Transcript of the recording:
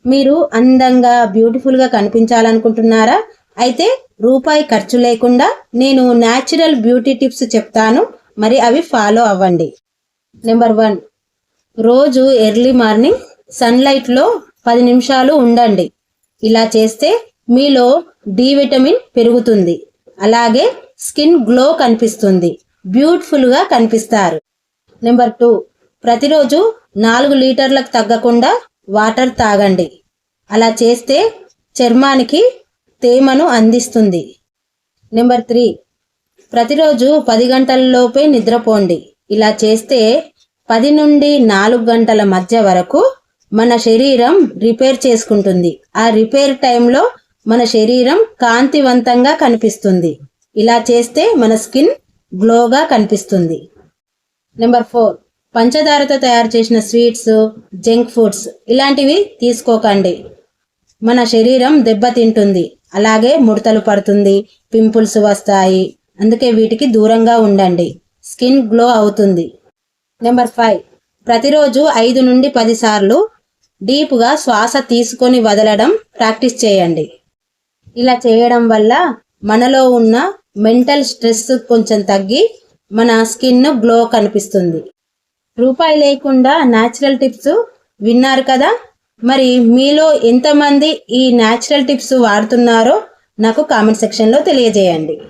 మీరు అందంగా బ్యూటిఫుల్గా కనిపించాలనుకుంటున్నారా? అయితే రూపాయి ఖర్చు లేకుండా నేను న్యాచురల్ బ్యూటీ టిప్స్ చెప్తాను, మరి అవి ఫాలో అవ్వండి. నెంబర్ 1, రోజు ఎర్లీ మార్నింగ్ సన్లైట్లో 10 నిమిషాలు ఉండండి. ఇలా చేస్తే మీలో డి విటమిన్ పెరుగుతుంది, అలాగే స్కిన్ గ్లో కనిపిస్తుంది, బ్యూటిఫుల్గా కనిపిస్తారు. నెంబర్ 2, ప్రతిరోజు 4 లీటర్లకు తగ్గకుండా వాటర్ తాగండి. అలా చేస్తే చర్మానికి తేమను అందిస్తుంది. నెంబర్ 3, ప్రతిరోజు 10 గంటలలోపే నిద్రపోండి. ఇలా చేస్తే 10 నుండి 4 గంటల మధ్య వరకు మన శరీరం రిపేర్ చేసుకుంటుంది. ఆ రిపేర్ టైంలో మన శరీరం కాంతివంతంగా కనిపిస్తుంది. ఇలా చేస్తే మన స్కిన్ గ్లోగా కనిపిస్తుంది. నెంబర్ 4, పంచదారతో తయారు చేసిన స్వీట్స్, జంక్ ఫుడ్స్ ఇలాంటివి తీసుకోకండి. మన శరీరం దెబ్బతింటుంది, అలాగే ముడతలు పడుతుంది, పింపుల్స్ వస్తాయి. అందుకే వీటికి దూరంగా ఉండండి. స్కిన్ గ్లో అవుతుంది. నెంబర్ 5, ప్రతిరోజు 5 నుండి 10 సార్లు డీప్గా శ్వాస తీసుకొని వదలడం ప్రాక్టీస్ చేయండి. ఇలా చేయడం వల్ల మనలో ఉన్న మెంటల్ స్ట్రెస్ కొంచెం తగ్గి మన స్కిన్ గ్లో కనిపిస్తుంది. రూపాయి లేకుండా న్యాచురల్ టిప్స్ విన్నారు కదా? మరి మీలో ఎంతమంది ఈ న్యాచురల్ టిప్స్ వాడుతున్నారో నాకు కామెంట్ సెక్షన్లో తెలియజేయండి.